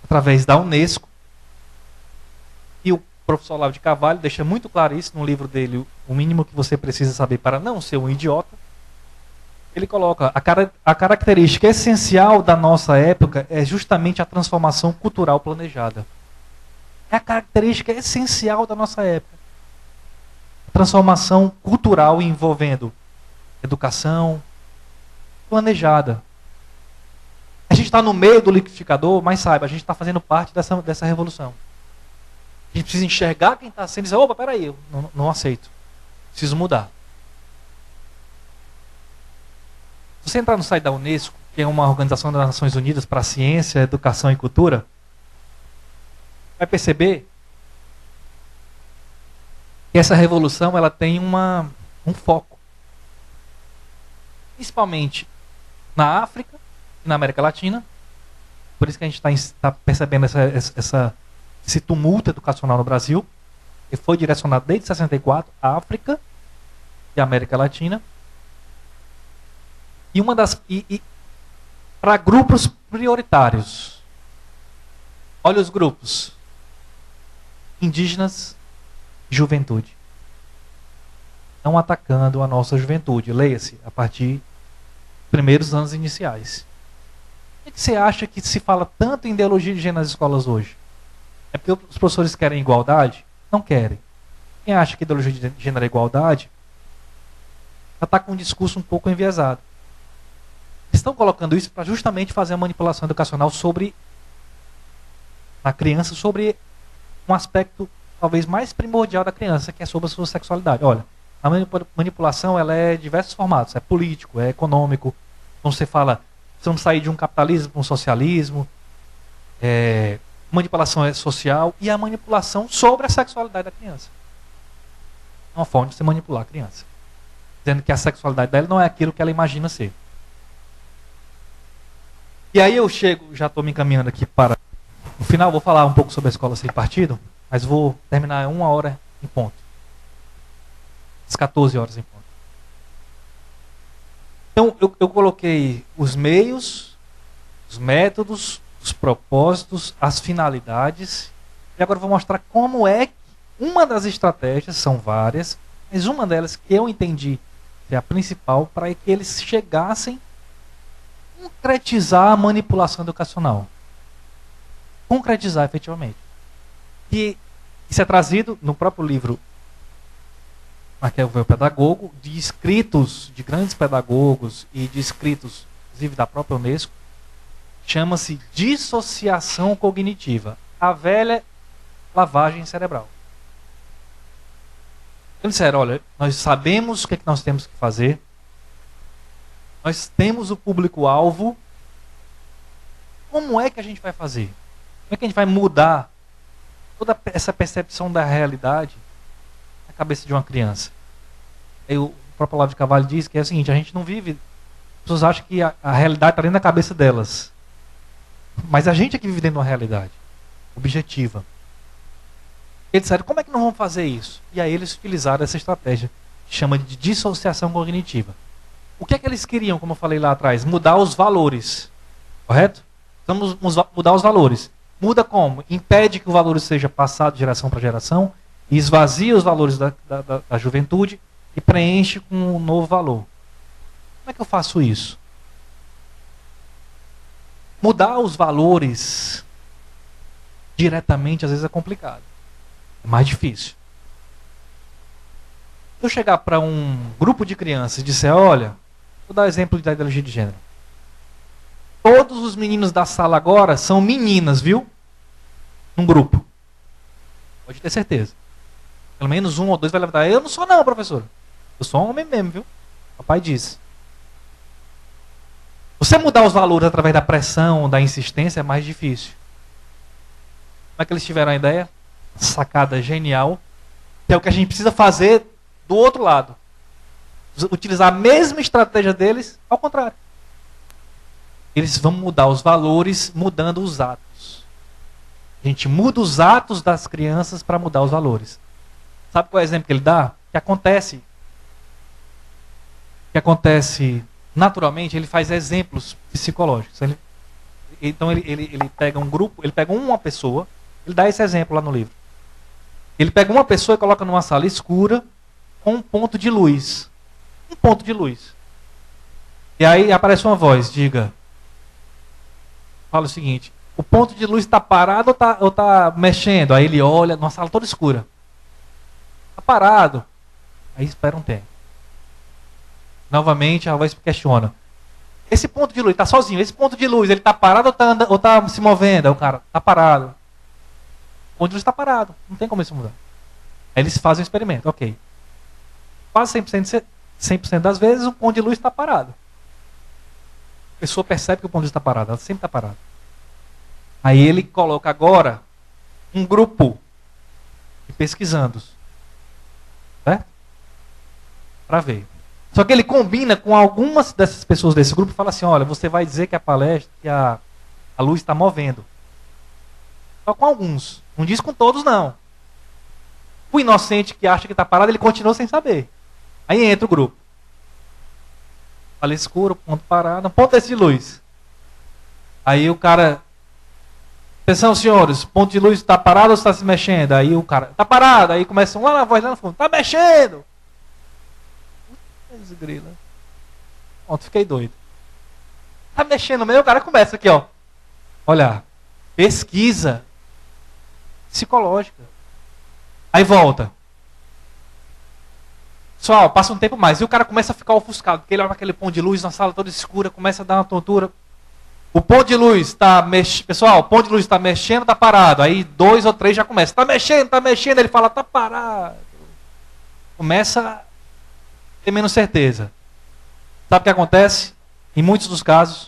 Através da Unesco. E o professor Olavo de Carvalho deixa muito claro isso no livro dele, O Mínimo que Você Precisa Saber para Não Ser um Idiota. Ele coloca, a característica essencial da nossa época é justamente a transformação cultural planejada. É a característica essencial da nossa época. Transformação cultural envolvendo educação planejada. A gente está no meio do liquidificador, mas saiba, a gente está fazendo parte dessa revolução. A gente precisa enxergar quem está sendo e dizer, opa, peraí, eu não aceito. Preciso mudar. Se você entrar no site da Unesco, que é uma organização das Nações Unidas para a Ciência, Educação e Cultura, vai perceber que essa revolução ela tem um foco. Principalmente na África e na América Latina. Por isso que a gente está percebendo esse tumulto educacional no Brasil, que foi direcionado desde 64 à África e América Latina. E para grupos prioritários. Olha os grupos: indígenas, juventude. Estão atacando a nossa juventude. Leia-se a partir dos primeiros anos iniciais. Por que você acha que se fala tanto em ideologia de gênero nas escolas hoje? É porque os professores querem igualdade? Não querem. Quem acha que ideologia de gênero é igualdade já está com um discurso um pouco enviesado. Estão colocando isso para justamente fazer a manipulação educacional sobre a criança, sobre um aspecto talvez mais primordial da criança, que é sobre a sua sexualidade. Olha, a manipulação ela é de diversos formatos, é político, é econômico. Então você fala, precisamos sair de um capitalismo para um socialismo, manipulação é social e a manipulação sobre a sexualidade da criança. É uma forma de você manipular a criança, dizendo que a sexualidade dela não é aquilo que ela imagina ser. E aí eu chego, já estou me encaminhando aqui para no final, vou falar um pouco sobre a escola sem partido, mas vou terminar 1 hora em ponto. Às 14 horas em ponto. Então eu coloquei os meios, os métodos, os propósitos, as finalidades, e agora eu vou mostrar como é que uma das estratégias, são várias, mas uma delas que eu entendi que é a principal para que eles chegassem concretizar a manipulação educacional. Concretizar efetivamente. E isso é trazido no próprio livro Maquiavel Pedagogo, de escritos de grandes pedagogos e de escritos, inclusive da própria Unesco, chama-se dissociação cognitiva, a velha lavagem cerebral. Eles disseram, olha, nós sabemos o que é que nós temos que fazer, nós temos o público-alvo, como é que a gente vai fazer? Como é que a gente vai mudar toda essa percepção da realidade na cabeça de uma criança? Aí o próprio Olavo de Carvalho diz que é o seguinte, a gente não vive, as pessoas acham que a realidade está dentro da cabeça delas, mas a gente é que vive dentro de uma realidade objetiva. Eles disseram, como é que nós vamos fazer isso? E aí eles utilizaram essa estratégia, que chama de dissociação cognitiva. O que é que eles queriam, como eu falei lá atrás? Mudar os valores, correto? Vamos mudar os valores. Muda como? Impede que o valor seja passado de geração para geração, e esvazia os valores da juventude e preenche com um novo valor. Como é que eu faço isso? Mudar os valores diretamente às vezes é complicado. É mais difícil. Se eu chegar para um grupo de crianças e disser, olha, vou dar exemplo da ideologia de gênero. Todos os meninos da sala agora são meninas, viu? Num grupo. Pode ter certeza. Pelo menos um ou dois vai levantar. Eu não sou não, professor. Eu sou um homem mesmo, viu? O papai disse. Você mudar os valores através da pressão, da insistência, é mais difícil. Como é que eles tiveram a ideia? Sacada genial. Que é o que a gente precisa fazer do outro lado. Utilizar a mesma estratégia deles, ao contrário. Eles vão mudar os valores, mudando os atos. A gente muda os atos das crianças para mudar os valores. Sabe qual é o exemplo que ele dá? Que acontece naturalmente, ele faz exemplos psicológicos. Então ele pega um grupo, ele pega uma pessoa, ele dá esse exemplo lá no livro. Ele pega uma pessoa e coloca numa sala escura com um ponto de luz. Um ponto de luz. E aí aparece uma voz, diga. Fala o seguinte, o ponto de luz está parado ou está mexendo? Aí ele olha, numa sala toda escura. Está parado. Aí espera um tempo. Novamente a voz questiona. Esse ponto de luz está sozinho, esse ponto de luz, ele está parado ou está se movendo? Aí o cara, está parado. O ponto de luz está parado, não tem como isso mudar. Aí eles fazem um experimento, ok. Quase 100% das vezes o ponto de luz está parado. A pessoa percebe que o ponto de luz está parado, ela sempre está parada. Aí ele coloca agora um grupo de pesquisandos. Certo? Para ver. Só que ele combina com algumas dessas pessoas desse grupo e fala assim, olha, você vai dizer que a palestra, que a luz está movendo. Só com alguns. Não diz com todos, não. O inocente que acha que está parado, ele continua sem saber. Aí entra o grupo. Fala escuro, ponto parado, ponto desse de luz. Aí o cara... Atenção, senhores, ponto de luz está parado ou está se mexendo? Aí o cara, está parado. Aí começa uma voz lá no fundo, está mexendo. Grila. Pronto, fiquei doido. Está mexendo mesmo, o cara começa aqui, ó. Olha, pesquisa psicológica. Aí volta. Pessoal, passa um tempo mais. E o cara começa a ficar ofuscado, porque ele olha aquele ponto de luz na sala toda escura, começa a dar uma tontura. O ponto de luz está mexendo. Pessoal, o ponto de luz está mexendo, está parado. Aí 2 ou 3 já começa. Está mexendo. Ele fala, está parado. Começa a ter menos certeza. Sabe o que acontece? Em muitos dos casos,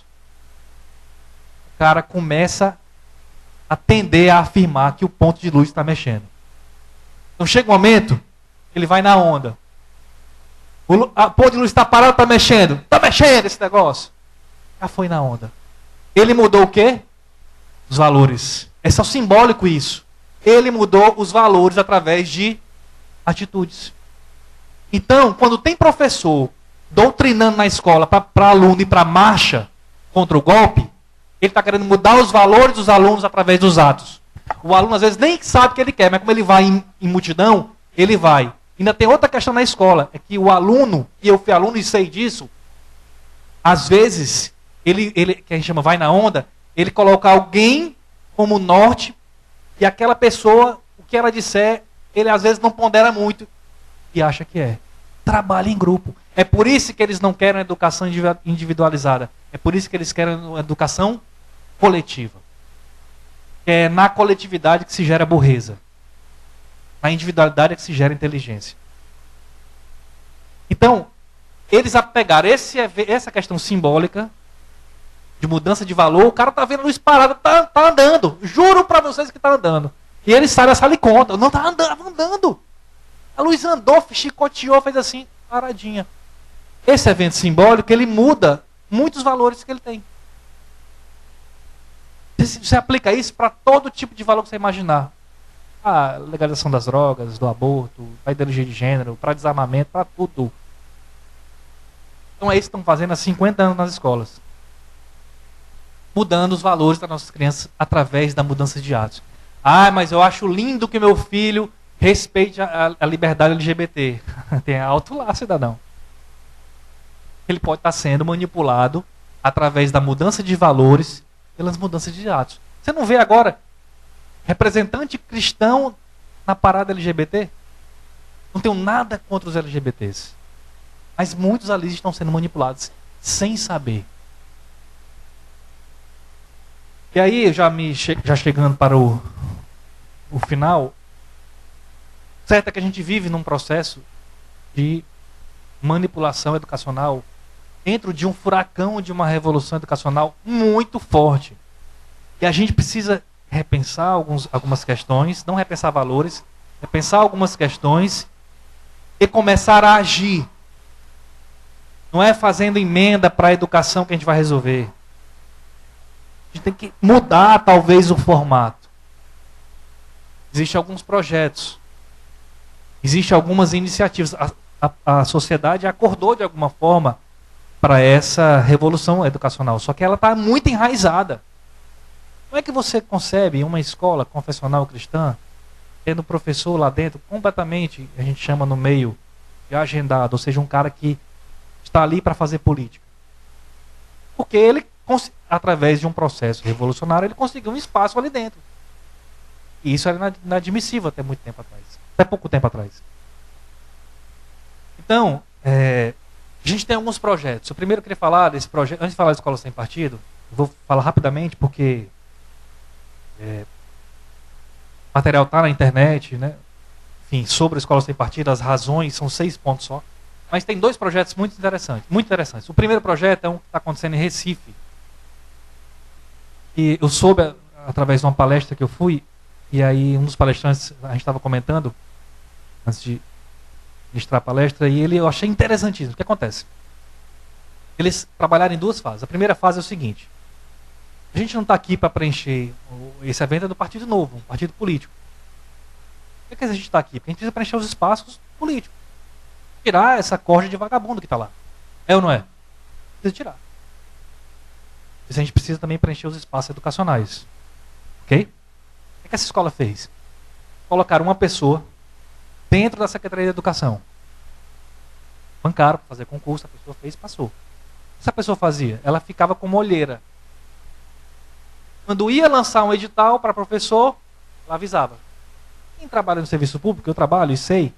o cara começa a tender a afirmar que o ponto de luz está mexendo. Então chega um momento, ele vai na onda. O ponto de luz está parado, está mexendo. Está mexendo esse negócio. Já foi na onda. Ele mudou o quê? Os valores. É só simbólico isso. Ele mudou os valores através de atitudes. Então, quando tem professor doutrinando na escola para aluno e para marcha contra o golpe, ele está querendo mudar os valores dos alunos através dos atos. O aluno às vezes nem sabe o que ele quer, mas como ele vai em multidão, ele vai. Ainda tem outra questão na escola, é que o aluno, e eu fui aluno e sei disso, às vezes, ele que a gente chama vai na onda, ele coloca alguém como norte, e aquela pessoa, o que ela disser, ele às vezes não pondera muito, e acha que é. Trabalha em grupo. É por isso que eles não querem uma educação individualizada. É por isso que eles querem uma educação coletiva. É na coletividade que se gera burreza. Na individualidade é que se gera inteligência. Então, eles pegaram essa questão simbólica de mudança de valor, o cara tá vendo a luz parada, tá andando. Juro para vocês que tá andando. E ele sai da sala e conta. Não, tá andando. A luz andou, chicoteou, fez assim, paradinha. Esse evento simbólico, ele muda muitos valores que ele tem. Você aplica isso para todo tipo de valor que você imaginar. A legalização das drogas, do aborto, para ideologia de gênero, para desarmamento, para tudo. Então é isso que estão fazendo há 50 anos nas escolas. Mudando os valores das nossas crianças através da mudança de atos. Ah, mas eu acho lindo que meu filho respeite a liberdade LGBT. Tem alto lá, cidadão. Ele pode estar sendo manipulado através da mudança de valores pelas mudanças de atos. Você não vê agora representante cristão na parada LGBT? Não tenho nada contra os LGBTs. Mas muitos ali estão sendo manipulados sem saber. E aí, já chegando para o final, certo é que a gente vive num processo de manipulação educacional dentro de um furacão de uma revolução educacional muito forte. E a gente precisa repensar algumas questões, não repensar valores, repensar algumas questões e começar a agir. Não é fazendo emenda para a educação que a gente vai resolver. A gente tem que mudar, talvez, o formato. Existem alguns projetos. Existem algumas iniciativas. A sociedade acordou, de alguma forma, para essa revolução educacional. Só que ela está muito enraizada. Como é que você concebe uma escola confessional cristã, tendo professor lá dentro, completamente, a gente chama no meio, de agendado, ou seja, um cara que está ali para fazer política? Porque ele, através de um processo revolucionário, ele conseguiu um espaço ali dentro. E isso era inadmissível até muito tempo atrás. Até pouco tempo atrás. Então, a gente tem alguns projetos. Eu primeiro queria falar desse projeto, antes de falar de Escola Sem Partido, vou falar rapidamente porque o material está na internet, né? Enfim, sobre a Escola Sem Partido, as razões, são 6 pontos só. Mas tem 2 projetos muito interessantes. O primeiro projeto é um que está acontecendo em Recife. E eu soube, através de uma palestra que eu fui, e aí um dos palestrantes, a gente estava comentando, antes de ministrar a palestra, e eu achei interessantíssimo. O que acontece? Eles trabalharam em 2 fases. A primeira fase é o seguinte: a gente não está aqui para preencher, esse evento é do Partido Novo, um partido político. Por que a gente está aqui? Porque a gente precisa preencher os espaços políticos. Tirar essa corda de vagabundo que está lá. É ou não é? Precisa tirar. Mas a gente precisa também preencher os espaços educacionais. Ok? O que essa escola fez? Colocaram uma pessoa dentro da Secretaria de Educação. Bancaram para fazer concurso, a pessoa fez e passou. O que essa pessoa fazia? Ela ficava como olheira. Quando ia lançar um edital para professor, ela avisava. Quem trabalha no serviço público, eu trabalho e sei,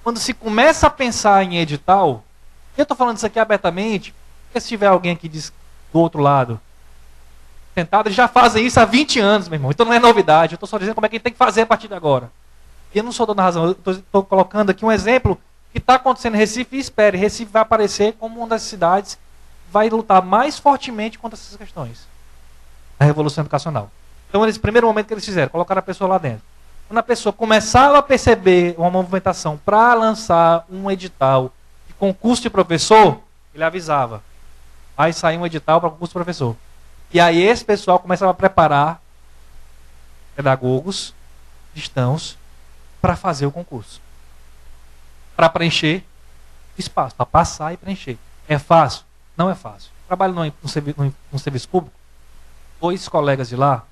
quando se começa a pensar em edital, eu estou falando isso aqui abertamente, porque se tiver alguém aqui do outro lado, sentado, eles já fazem isso há 20 anos, meu irmão. Então não é novidade. Eu estou só dizendo como é que a gente tem que fazer a partir de agora. E eu não sou dono da razão. Eu estou colocando aqui um exemplo que está acontecendo em Recife, e espere. Recife vai aparecer como uma das cidades que vai lutar mais fortemente contra essas questões. A revolução educacional. Então, esse primeiro momento que eles fizeram, colocaram a pessoa lá dentro. Quando a pessoa começava a perceber uma movimentação para lançar um edital de concurso de professor, ele avisava. Vai sair um edital para concurso de professor. E aí esse pessoal começava a preparar pedagogos cristãos para fazer o concurso. Para preencher espaço, para passar e preencher. É fácil? Não é fácil. Trabalho no serviço público, 2 colegas de lá,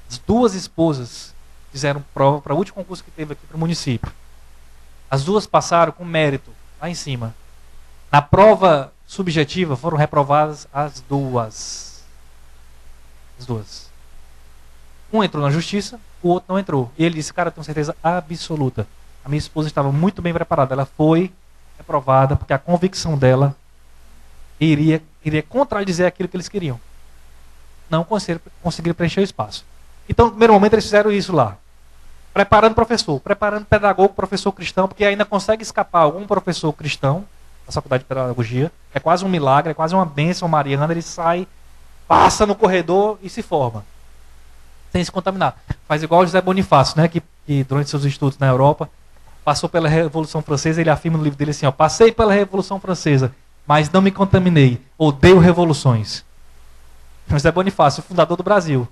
as 2 esposas fizeram prova para o último concurso que teve aqui para o município. As 2 passaram com mérito, lá em cima. Na prova subjetiva foram reprovadas as 2. As 2. Um entrou na justiça, o outro não entrou. E ele disse, cara, eu tenho certeza absoluta. A minha esposa estava muito bem preparada. Ela foi reprovada porque a convicção dela iria contradizer aquilo que eles queriam. Não conseguiram preencher o espaço. Então, no primeiro momento, eles fizeram isso lá. preparando professor, preparando pedagogo, professor cristão, porque ainda consegue escapar algum professor cristão da faculdade de pedagogia. É quase um milagre, é quase uma bênção mariana. Ele sai, passa no corredor e se forma, sem se contaminar. Faz igual o José Bonifácio, né, que durante seus estudos na Europa, passou pela Revolução Francesa. Ele afirma no livro dele assim, ó: passei pela Revolução Francesa, mas não me contaminei. Odeio revoluções. José Bonifácio, o fundador do Brasil,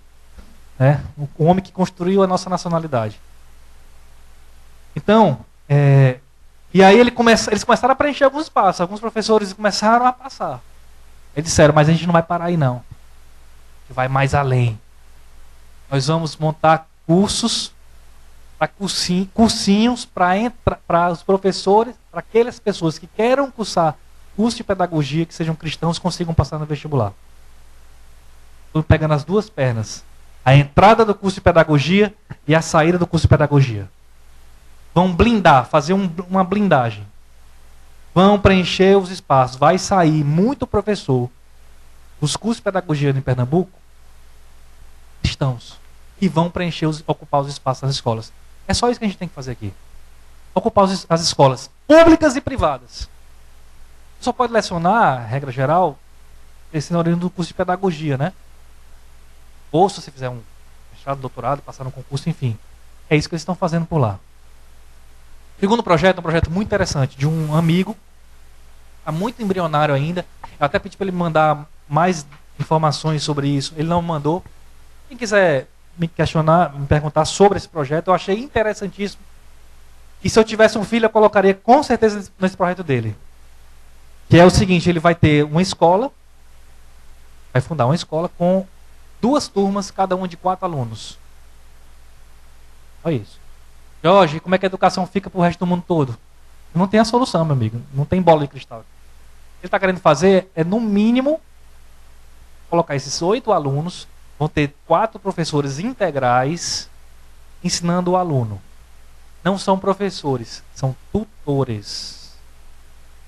né? O homem que construiu a nossa nacionalidade. Então, e aí eles começaram a preencher alguns espaços. Alguns professores começaram a passar. Eles disseram: mas a gente não vai parar aí não. A gente vai mais além. Nós vamos montar cursos, cursinhos para os professores, para aquelas pessoas que queiram cursar curso de pedagogia, que sejam cristãos, consigam passar no vestibular. Estou pegando as duas pernas. A entrada do curso de pedagogia e a saída do curso de pedagogia. Vão blindar, fazer uma blindagem. Vão preencher os espaços. Vai sair muito professor dos cursos de pedagogia em Pernambuco, cristãos, que vão ocupar os espaços nas escolas. É só isso que a gente tem que fazer aqui. Ocupar as escolas públicas e privadas. Só pode lecionar, regra geral, esse oriundo do curso de pedagogia, né? Ou se você fizer um mestrado, doutorado, passar no concurso, enfim. É isso que eles estão fazendo por lá. Segundo projeto, um projeto muito interessante, de um amigo, está muito embrionário ainda. Eu até pedi para ele me mandar mais informações sobre isso. Ele não mandou. Quem quiser me questionar, me perguntar sobre esse projeto, eu achei interessantíssimo. E se eu tivesse um filho, eu colocaria com certeza nesse projeto dele. Que é o seguinte: ele vai ter uma escola, vai fundar uma escola com 2 turmas, cada uma de 4 alunos. Olha isso. Jorge, como é que a educação fica para o resto do mundo todo? Não tem a solução, meu amigo. Não tem bola de cristal. O que ele está querendo fazer é, no mínimo, colocar esses 8 alunos, vão ter 4 professores integrais ensinando o aluno. Não são professores, são tutores.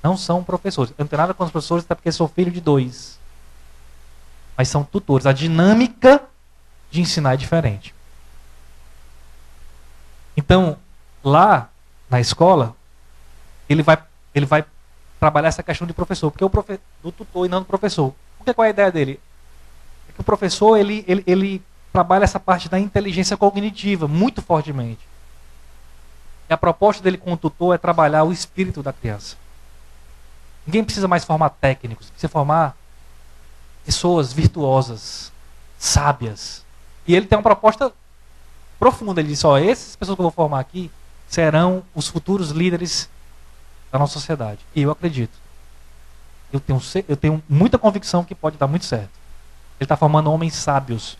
Não são professores. Eu não tenho nada com os professores, até porque sou filho de 2. Mas são tutores. A dinâmica de ensinar é diferente. Então, lá na escola, ele vai trabalhar essa questão de professor, porque do tutor e não do professor. Porque qual é a ideia dele? É que o professor ele trabalha essa parte da inteligência cognitiva muito fortemente. E a proposta dele com o tutor é trabalhar o espírito da criança. Ninguém precisa mais formar técnicos, precisa formar pessoas virtuosas, sábias. E ele tem uma proposta profunda. Ele disse: ó, essas pessoas que eu vou formar aqui serão os futuros líderes da nossa sociedade. E eu acredito. Eu tenho muita convicção que pode dar muito certo. Ele está formando homens sábios.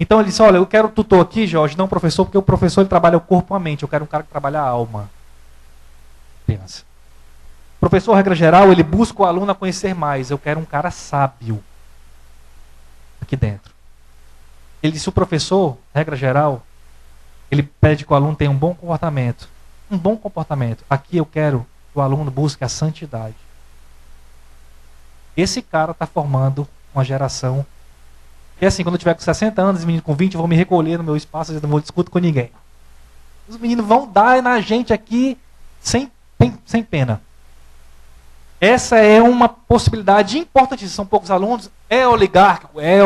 Então ele disse: olha, eu quero tutor aqui, Jorge, não professor, porque o professor ele trabalha o corpo e a mente. Eu quero um cara que trabalha a alma. Pensa. O professor, regra geral, ele busca o aluno a conhecer mais. Eu quero um cara sábio aqui dentro. Ele disse: o professor, regra geral, ele pede que o aluno tenha um bom comportamento. Um bom comportamento. Aqui eu quero que o aluno busque a santidade. Esse cara está formando uma geração. E assim, quando eu tiver com 60 anos, os meninos com 20 vão me recolher no meu espaço, eu não vou discutir com ninguém. Os meninos vão dar na gente aqui sem pena. Essa é uma possibilidade importantíssima. São poucos alunos. É oligárquico. É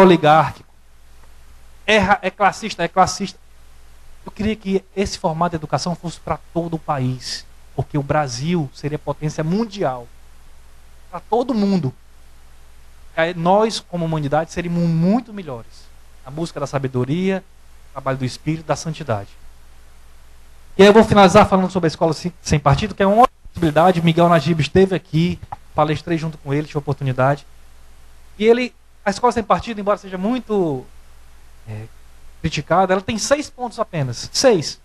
classista. Eu queria que esse formato de educação fosse para todo o país. Porque o Brasil seria potência mundial. Para todo mundo. Aí nós, como humanidade, seríamos muito melhores. Na busca da sabedoria, trabalho do espírito, da santidade. E aí eu vou finalizar falando sobre a escola sem partido, que é uma outra possibilidade. Miguel Najib esteve aqui, palestrei junto com ele, tive a oportunidade. E a escola sem partido, embora seja muito criticada, ela tem 6 pontos apenas. 6.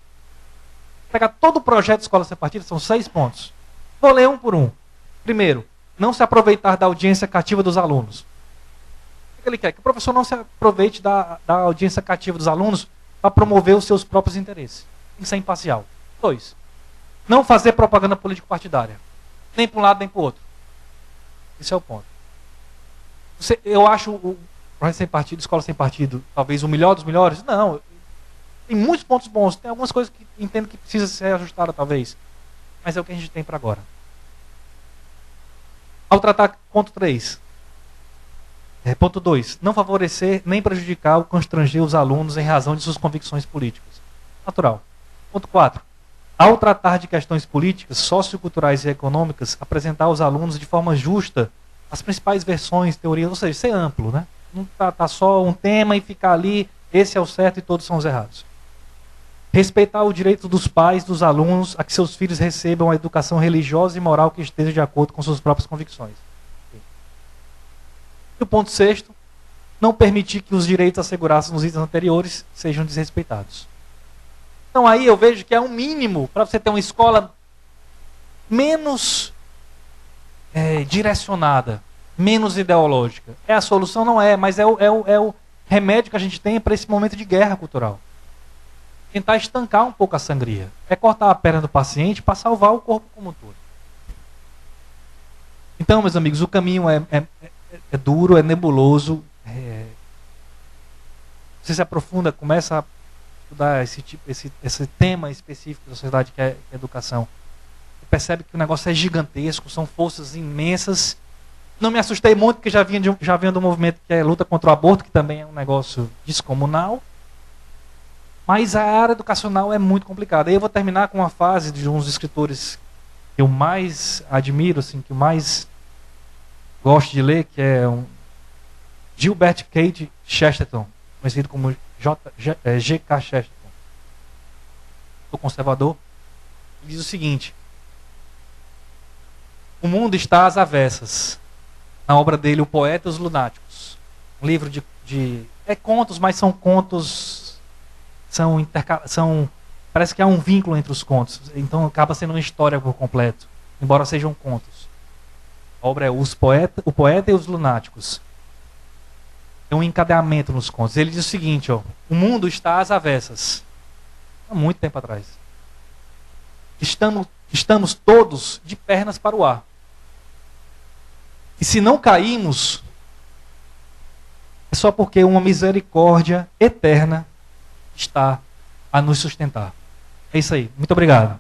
Pegar todo o projeto de escola sem partido, são 6 pontos. Vou ler um por um. Primeiro, não se aproveitar da audiência cativa dos alunos. O que ele quer? Que o professor não se aproveite da audiência cativa dos alunos para promover os seus próprios interesses. Tem que ser imparcial. 2. Não fazer propaganda político-partidária. Nem para um lado, nem para o outro. Esse é o ponto. Eu acho o projeto sem partido, escola sem partido, talvez o melhor dos melhores? Não. Tem muitos pontos bons, tem algumas coisas que entendo que precisa ser ajustada talvez, mas é o que a gente tem para agora. Ao tratar ponto 3. Ponto 2. Não favorecer nem prejudicar ou constranger os alunos em razão de suas convicções políticas. Natural. Ponto 4. Ao tratar de questões políticas, socioculturais e econômicas, apresentar aos alunos de forma justa as principais versões, teorias, ou seja, ser amplo, né? Não tá só um tema e ficar ali, esse é o certo e todos são os errados. Respeitar o direito dos pais, dos alunos, a que seus filhos recebam a educação religiosa e moral que esteja de acordo com suas próprias convicções. E o ponto 6, não permitir que os direitos assegurados nos itens anteriores sejam desrespeitados. Então aí eu vejo que é um mínimo para você ter uma escola menos direcionada, menos ideológica. É a solução? Não é, mas é o remédio que a gente tem para esse momento de guerra cultural. Tentar estancar um pouco a sangria. É cortar a perna do paciente para salvar o corpo como um todo. Então, meus amigos, o caminho é duro, é nebuloso. Você se aprofunda, começa a estudar esse tema específico da sociedade que é educação. Você percebe que o negócio é gigantesco, são forças imensas. Não me assustei muito, porque já vinha de um movimento que é luta contra o aborto, que também é um negócio descomunal. Mas a área educacional é muito complicada. Aí eu vou terminar com uma frase de uns escritores que eu mais admiro, assim, que eu mais gosto de ler, que é Gilbert K. Chesterton, conhecido como G.K. Chesterton, o conservador. Ele diz o seguinte: o mundo está às avessas. Na obra dele, O Poeta e os Lunáticos. Um livro de contos, mas são contos... Parece que há um vínculo entre os contos. Então acaba sendo uma história por completo, embora sejam contos. A obra é O Poeta e os Lunáticos. Tem um encadeamento nos contos. Ele diz o seguinte: o mundo está às avessas. Há muito tempo atrás. Estamos todos de pernas para o ar. E se não caímos, é só porque uma misericórdia eterna está a nos sustentar. É isso aí. Muito obrigado.